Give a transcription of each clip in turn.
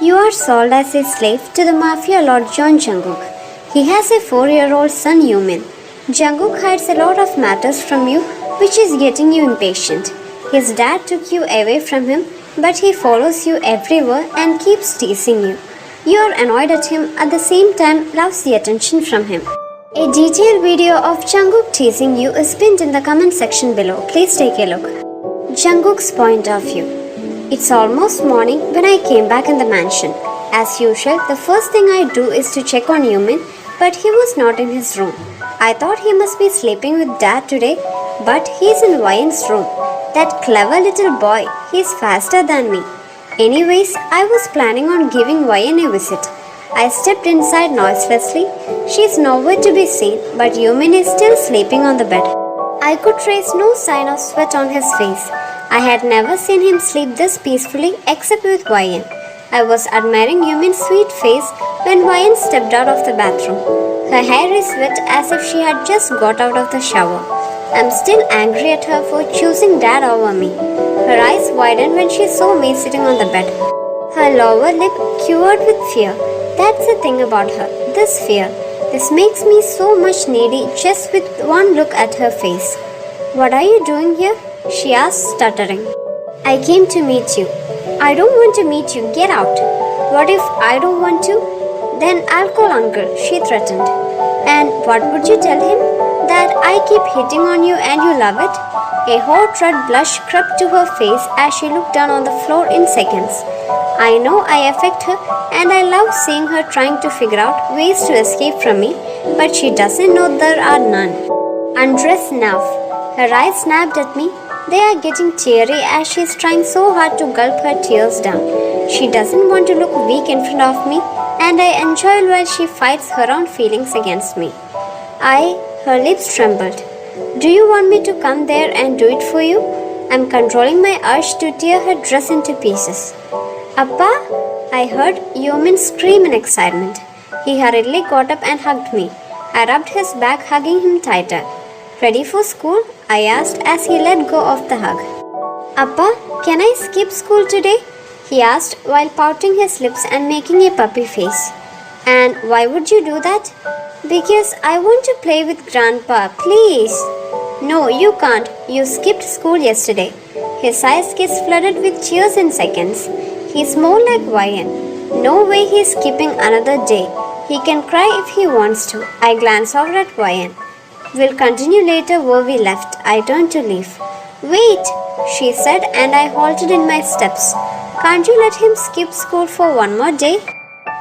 You are sold as a slave to the mafia lord John Jungkook. He has a 4-year-old son Yumin. Jungkook hides a lot of matters from you, which is getting you impatient. His dad took you away from him, but he follows you everywhere and keeps teasing you. You are annoyed at him, at the same time loves the attention from him. A detailed video of Jungkook teasing you is pinned in the comment section below. Please take a look. Jungkook's point of view. It's almost morning when I came back in the mansion. As usual, the first thing I do is to check on Yumin, but he was not in his room. I thought he must be sleeping with Dad today, but he's in Wyan's room. That clever little boy, he's faster than me. Anyways, I was planning on giving Wyan a visit. I stepped inside noiselessly. She's nowhere to be seen, but Yumin is still sleeping on the bed. I could trace no sign of sweat on his face. I had never seen him sleep this peacefully except with Wyan. I was admiring Yumin's sweet face when Wyan stepped out of the bathroom. Her hair is wet as if she had just got out of the shower. I'm still angry at her for choosing Dad over me. Her eyes widened when she saw me sitting on the bed. Her lower lip quivered with fear. That's the thing about her, this fear. This makes me so much needy just with one look at her face. What are you doing here? She asked, stuttering. I came to meet you. I don't want to meet you. Get out. What if I don't want to? Then I'll call Uncle, she threatened. And what would you tell him? That I keep hitting on you and you love it? A hot red blush crept to her face as she looked down on the floor in seconds. I know I affect her and I love seeing her trying to figure out ways to escape from me, but she doesn't know there are none. Undress now. Her eyes snapped at me. They are getting teary as she is trying so hard to gulp her tears down. She doesn't want to look weak in front of me, and I enjoy while she fights her own feelings against me. Her lips trembled. Do you want me to come there and do it for you? I'm controlling my urge to tear her dress into pieces. Appa? I heard Yumin scream in excitement. He hurriedly got up and hugged me. I rubbed his back, hugging him tighter. Ready for school? I asked as he let go of the hug. Appa, can I skip school today? He asked while pouting his lips and making a puppy face. And why would you do that? Because I want to play with Grandpa, please. No, you can't. You skipped school yesterday. His eyes gets flooded with tears in seconds. He's more like Wyan. No way he's skipping another day. He can cry if he wants to. I glance over at Wyan. We'll continue later where we left. I turned to leave. Wait, she said, and I halted in my steps. Can't you let him skip school for one more day?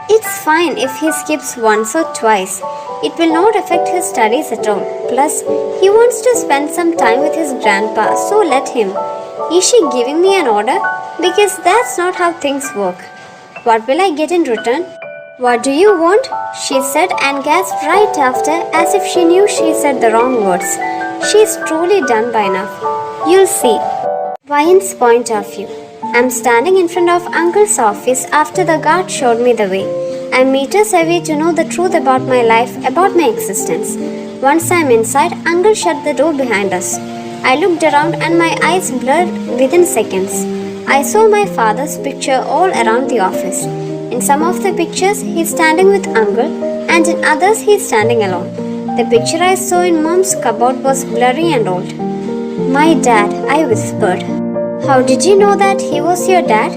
It's fine if he skips once or twice. It will not affect his studies at all. Plus, he wants to spend some time with his grandpa, so let him. Is she giving me an order? Because that's not how things work. What will I get in return? What do you want? She said and gasped right after as if she knew she said the wrong words. She's truly done by now. You'll see. Wyan's point of view. I'm standing in front of Uncle's office after the guard showed me the way. I'm meters away to know the truth about my life, about my existence. Once I'm inside, Uncle shut the door behind us. I looked around and my eyes blurred within seconds. I saw my father's picture all around the office. In some of the pictures, he's standing with Uncle, and in others, he's standing alone. The picture I saw in Mom's cupboard was blurry and old. My dad, I whispered. How did you know that he was your dad?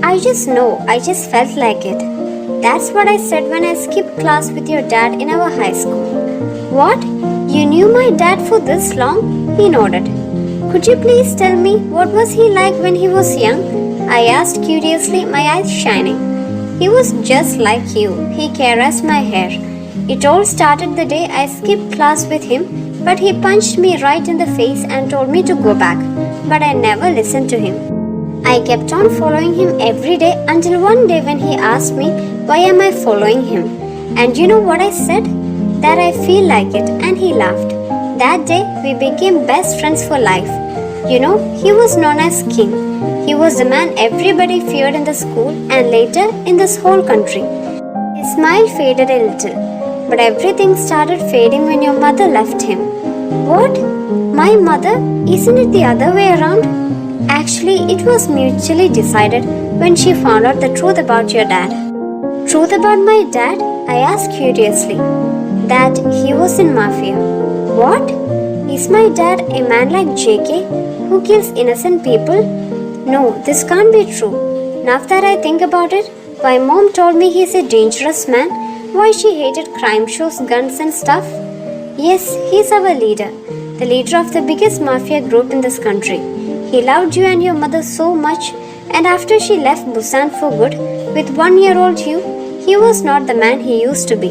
I just know, I just felt like it. That's what I said when I skipped class with your dad in our high school. What? You knew my dad for this long? He nodded. Could you please tell me what was he like when he was young? I asked curiously, my eyes shining. He was just like you. He caressed my hair. It all started the day I skipped class with him, but he punched me right in the face and told me to go back. But I never listened to him. I kept on following him every day until one day when he asked me, why am I following him? And you know what I said? That I feel like it, and he laughed. That day, we became best friends for life. You know, he was known as King. He was the man everybody feared in the school and later in this whole country. His smile faded a little, but everything started fading when your mother left him. What? My mother? Isn't it the other way around? Actually, it was mutually decided when she found out the truth about your dad. Truth about my dad? I asked curiously. That he was in Mafia. What? Is my dad a man like JK who kills innocent people? No, this can't be true. Now that I think about it, why mom told me he's a dangerous man, why she hated crime shows, guns and stuff. Yes, he's our leader, the leader of the biggest mafia group in this country. He loved you and your mother so much, and after she left Busan for good with 1-year-old you, he was not the man he used to be.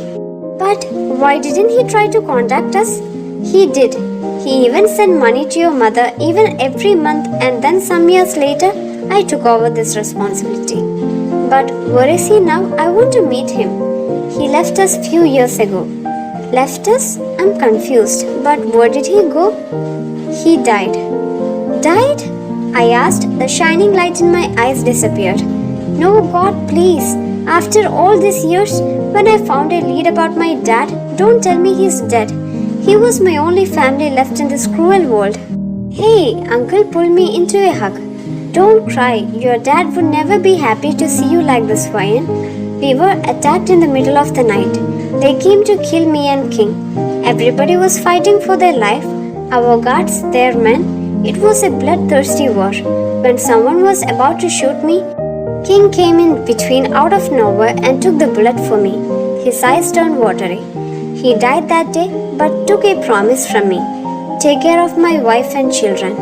But why didn't he try to contact us? He did. He even sent money to your mother even every month, and then some years later, I took over this responsibility. But where is he now? I want to meet him. He left us few years ago. Left us? I'm confused. But where did he go? He died. Died? I asked. The shining light in my eyes disappeared. No, God, please. After all these years, when I found a lead about my dad, don't tell me he's dead. He was my only family left in this cruel world. Hey, uncle pulled me into a hug. Don't cry. Your dad would never be happy to see you like this, Ryan. We were attacked in the middle of the night. They came to kill me and King. Everybody was fighting for their life. Our guards, their men. It was a bloodthirsty war. When someone was about to shoot me, King came in between out of nowhere and took the bullet for me. His eyes turned watery. He died that day, but took a promise from me. Take care of my wife and children.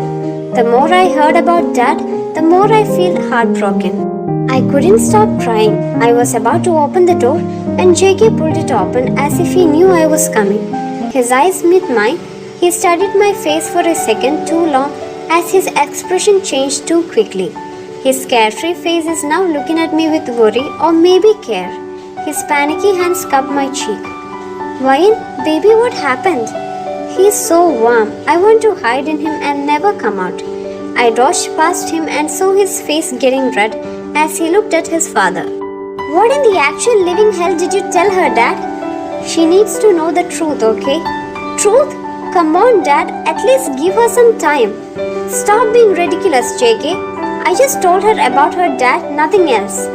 The more I heard about Dad, the more I felt heartbroken. I couldn't stop crying. I was about to open the door and JK pulled it open as if he knew I was coming. His eyes met mine. He studied my face for a second too long as his expression changed too quickly. His carefree face is now looking at me with worry or maybe care. His panicky hands cupped my cheek. Ryan, baby, what happened? He's so warm. I want to hide in him and never come out. I rushed past him and saw his face getting red as he looked at his father. What in the actual living hell did you tell her, Dad? She needs to know the truth, okay? Truth? Come on, Dad. At least give her some time. Stop being ridiculous, JK. I just told her about her dad, nothing else.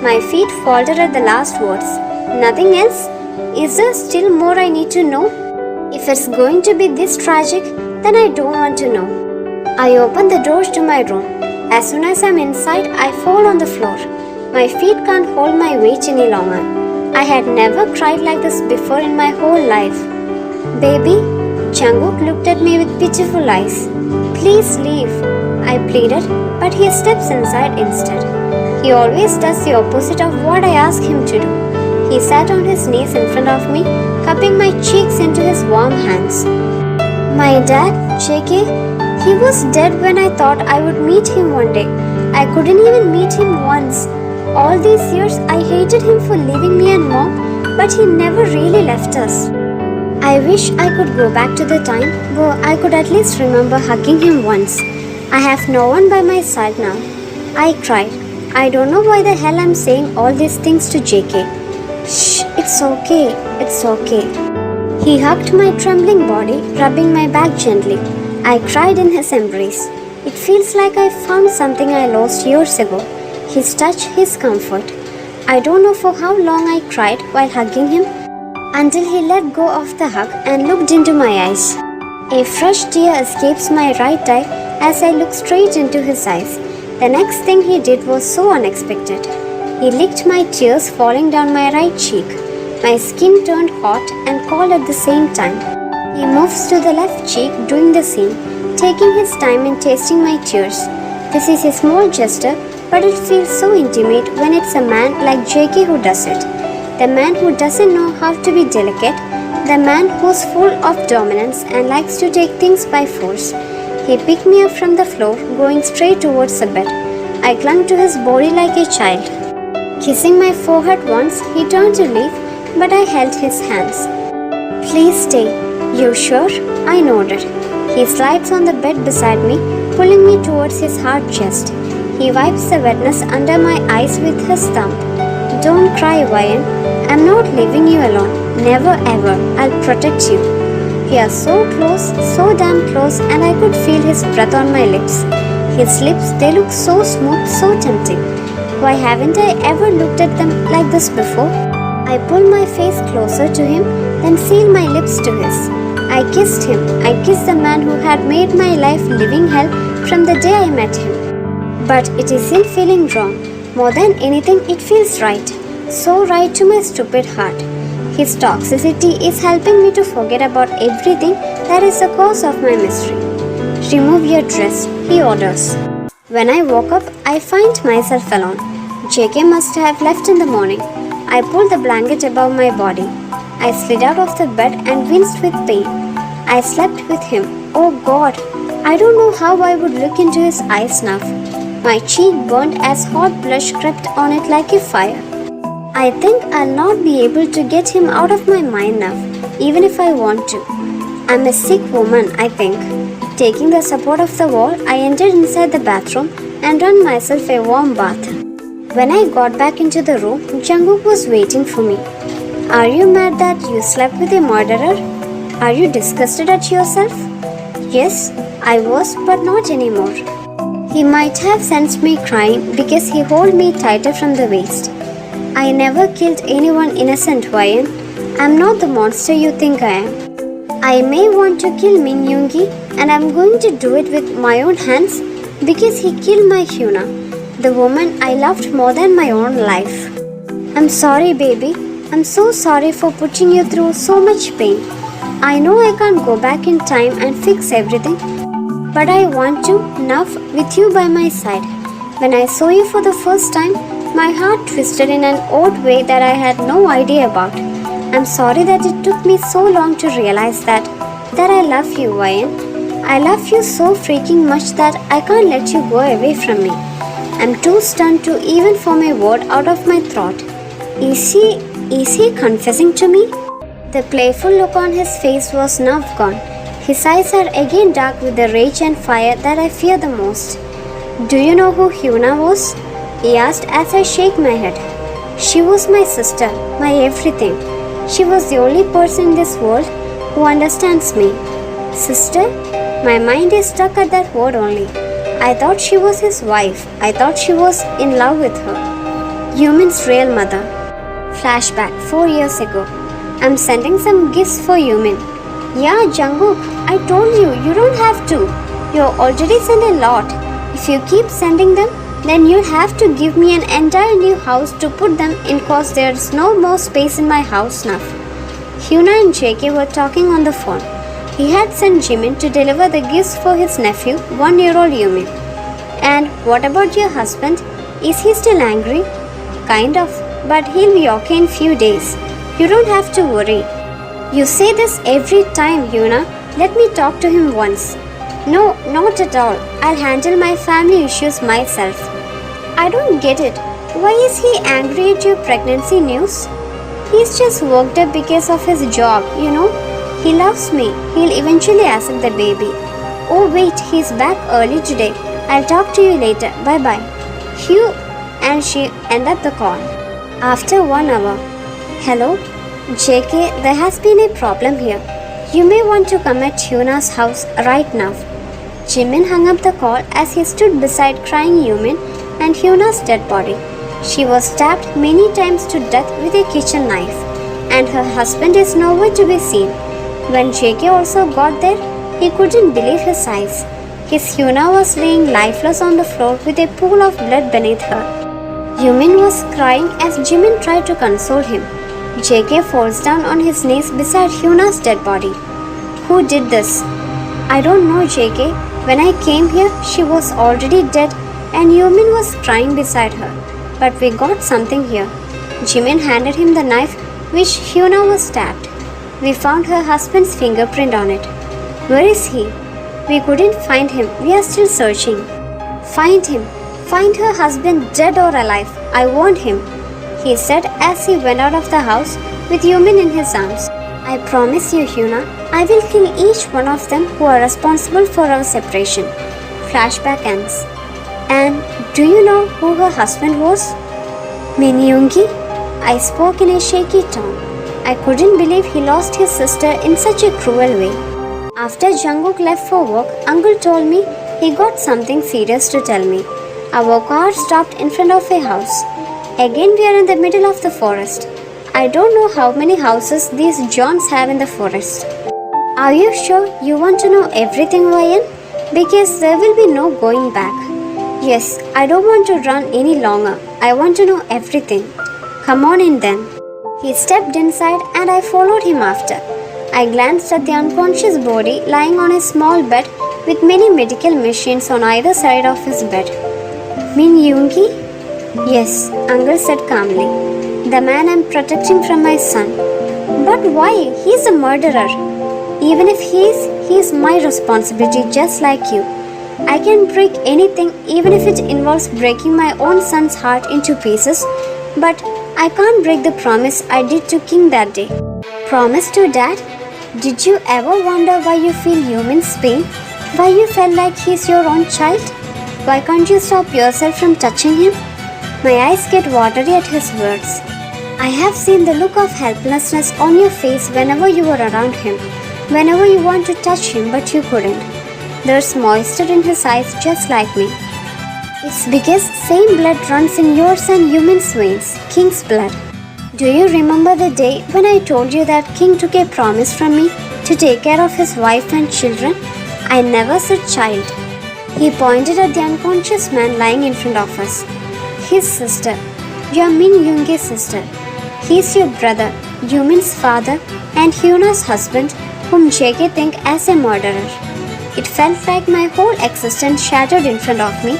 My feet faltered at the last words. Nothing else? Is there still more I need to know? If it's going to be this tragic, then I don't want to know. I open the doors to my room. As soon as I'm inside, I fall on the floor. My feet can't hold my weight any longer. I had never cried like this before in my whole life. Baby, Jungkook looked at me with pitiful eyes. Please leave, I pleaded, but he steps inside instead. He always does the opposite of what I ask him to do. He sat on his knees in front of me, cupping my cheeks into his warm hands. My dad, JK, he was dead when I thought I would meet him one day. I couldn't even meet him once. All these years I hated him for leaving me and mom, but he never really left us. I wish I could go back to the time where I could at least remember hugging him once. I have no one by my side now. I cried. I don't know why the hell I'm saying all these things to JK. Shh, it's okay, it's okay. He hugged my trembling body, rubbing my back gently. I cried in his embrace. It feels like I found something I lost years ago. His touch, his comfort. I don't know for how long I cried while hugging him, until he let go of the hug and looked into my eyes. A fresh tear escapes my right eye as I look straight into his eyes. The next thing he did was so unexpected. He licked my tears falling down my right cheek. My skin turned hot and cold at the same time. He moves to the left cheek doing the same, taking his time in tasting my tears. This is a small gesture, but it feels so intimate when it's a man like JK who does it. The man who doesn't know how to be delicate, the man who's full of dominance and likes to take things by force. He picked me up from the floor, going straight towards the bed. I clung to his body like a child. Kissing my forehead once, he turned to leave, but I held his hands. Please stay. You sure? I nodded. He slides on the bed beside me, pulling me towards his hard chest. He wipes the wetness under my eyes with his thumb. Don't cry, Ryan. I'm not leaving you alone. Never ever. I'll protect you. We are so close, so damn close, and I could feel his breath on my lips. His lips, they look so smooth, so tempting. Why haven't I ever looked at them like this before? I pull my face closer to him, then seal my lips to his. I kissed him. I kissed the man who had made my life living hell from the day I met him. But it is still feeling wrong. More than anything, it feels right. So right to my stupid heart. His toxicity is helping me to forget about everything that is the cause of my misery. Remove your dress, he orders. When I woke up, I find myself alone. JK must have left in the morning. I pulled the blanket above my body. I slid out of the bed and winced with pain. I slept with him. Oh God, I don't know how I would look into his eyes now. My cheek burned as hot blush crept on it like a fire. I think I'll not be able to get him out of my mind now, even if I want to. I'm a sick woman, I think. Taking the support of the wall, I entered inside the bathroom and ran myself a warm bath. When I got back into the room, Jungkook was waiting for me. Are you mad that you slept with a murderer? Are you disgusted at yourself? Yes, I was, but not anymore. He might have sensed me crying because he held me tighter from the waist. I never killed anyone innocent, Ryan. I'm not the monster you think I am. I may want to kill Min Yoongi, and I'm going to do it with my own hands because he killed my Hyuna, the woman I loved more than my own life. I'm sorry, baby. I'm so sorry for putting you through so much pain. I know I can't go back in time and fix everything, but I want to now with you by my side. When I saw you for the first time, my heart twisted in an odd way that I had no idea about. I'm sorry that it took me so long to realize that I love you, Ryan. I love you so freaking much that I can't let you go away from me. I'm too stunned to even form a word out of my throat. Is he confessing to me? The playful look on his face was now gone. His eyes are again dark with the rage and fire that I fear the most. Do you know who Hyuna was? He asked as I shake my head. She was my sister, my everything. She was the only person in this world who understands me. Sister? My mind is stuck at that word only. I thought she was his wife. I thought she was in love with her. Yumin's real mother. Flashback 4 years ago. I'm sending some gifts for Yumin. Yeah, Jungkook, I told you, you don't have to. You already sent a lot. If you keep sending them, then you'll have to give me an entire new house to put them in cause there's no more space in my house now. Hyuna and JK were talking on the phone. He had sent Jimin to deliver the gifts for his nephew, 1-year-old Yumin. And what about your husband? Is he still angry? Kind of, but he'll be okay in few days. You don't have to worry. You say this every time, Hyuna. Let me talk to him once. No, not at all. I'll handle my family issues myself. I don't get it. Why is he angry at your pregnancy news? He's just worked up because of his job, you know. He loves me. He'll eventually accept the baby. Oh wait, he's back early today. I'll talk to you later. Bye-bye. Hugh and she ended the call. After 1 hour. Hello? JK, there has been a problem here. You may want to come at Hyuna's house right now. Jimin hung up the call as he stood beside crying Yumin and Hyuna's dead body. She was stabbed many times to death with a kitchen knife, and her husband is nowhere to be seen. When JK also got there, he couldn't believe his eyes. His Hyuna was laying lifeless on the floor with a pool of blood beneath her. Yumin was crying as Jimin tried to console him. JK falls down on his knees beside Hyuna's dead body. Who did this? I don't know, JK. When I came here, she was already dead and Yumin was crying beside her. But we got something here. Jimin handed him the knife which Hyuna was stabbed. We found her husband's fingerprint on it. Where is he? We couldn't find him. We are still searching. Find him. Find her husband dead or alive. I want him, he said as he went out of the house with Yumin in his arms. I promise you, Hyuna, I will kill each one of them who are responsible for our separation. Flashback ends. And do you know who her husband was? Min Yoongi? I spoke in a shaky tone. I couldn't believe he lost his sister in such a cruel way. After Jungkook left for work, Uncle told me he got something serious to tell me. Our car stopped in front of a house. Again, we are in the middle of the forest. I don't know how many houses these Johns have in the forest. Are you sure you want to know everything, Ryan? Because there will be no going back. Yes, I don't want to run any longer. I want to know everything. Come on in then. He stepped inside and I followed him after. I glanced at the unconscious body lying on a small bed with many medical machines on either side of his bed. Min Yoongi? Yes, Uncle said calmly. The man I'm protecting from my son. But why? He's a murderer. Even if he's my responsibility just like you. I can break anything even if it involves breaking my own son's heart into pieces. But I can't break the promise I did to King that day. Promise to Dad? Did you ever wonder why you feel Yumin's pain? Why you felt like he's your own child? Why can't you stop yourself from touching him? My eyes get watery at his words. I have seen the look of helplessness on your face whenever you were around him. Whenever you want to touch him but you couldn't. There's moisture in his eyes just like me. It's because same blood runs in yours and Yumin's veins, King's blood. Do you remember the day when I told you that King took a promise from me to take care of his wife and children? I never said child. He pointed at the unconscious man lying in front of us. His sister. Your Min Yoongi's sister. He's your brother, Yumin's father, and Hyuna's husband, whom JK think as a murderer. It felt like my whole existence shattered in front of me,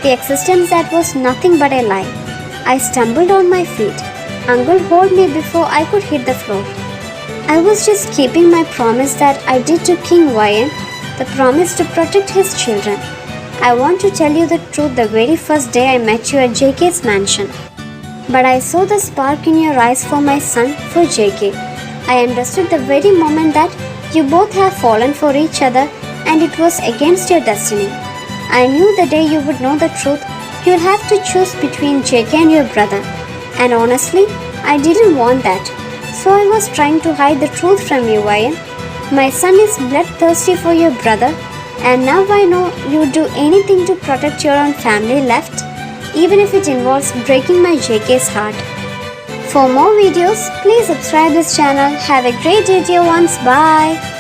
the existence that was nothing but a lie. I stumbled on my feet. Uncle held me before I could hit the floor. I was just keeping my promise that I did to King Ryan, the promise to protect his children. I want to tell you the truth the very first day I met you at JK's mansion. But I saw the spark in your eyes for my son, for JK. I understood the very moment that you both have fallen for each other and it was against your destiny. I knew the day you would know the truth, you'll have to choose between JK and your brother. And honestly, I didn't want that. So I was trying to hide the truth from you, Ryan. My son is bloodthirsty for your brother, and now I know you'd do anything to protect your own family left, even if it involves breaking my JK's heart. For more videos, please subscribe this channel. Have a great day dear ones. Bye.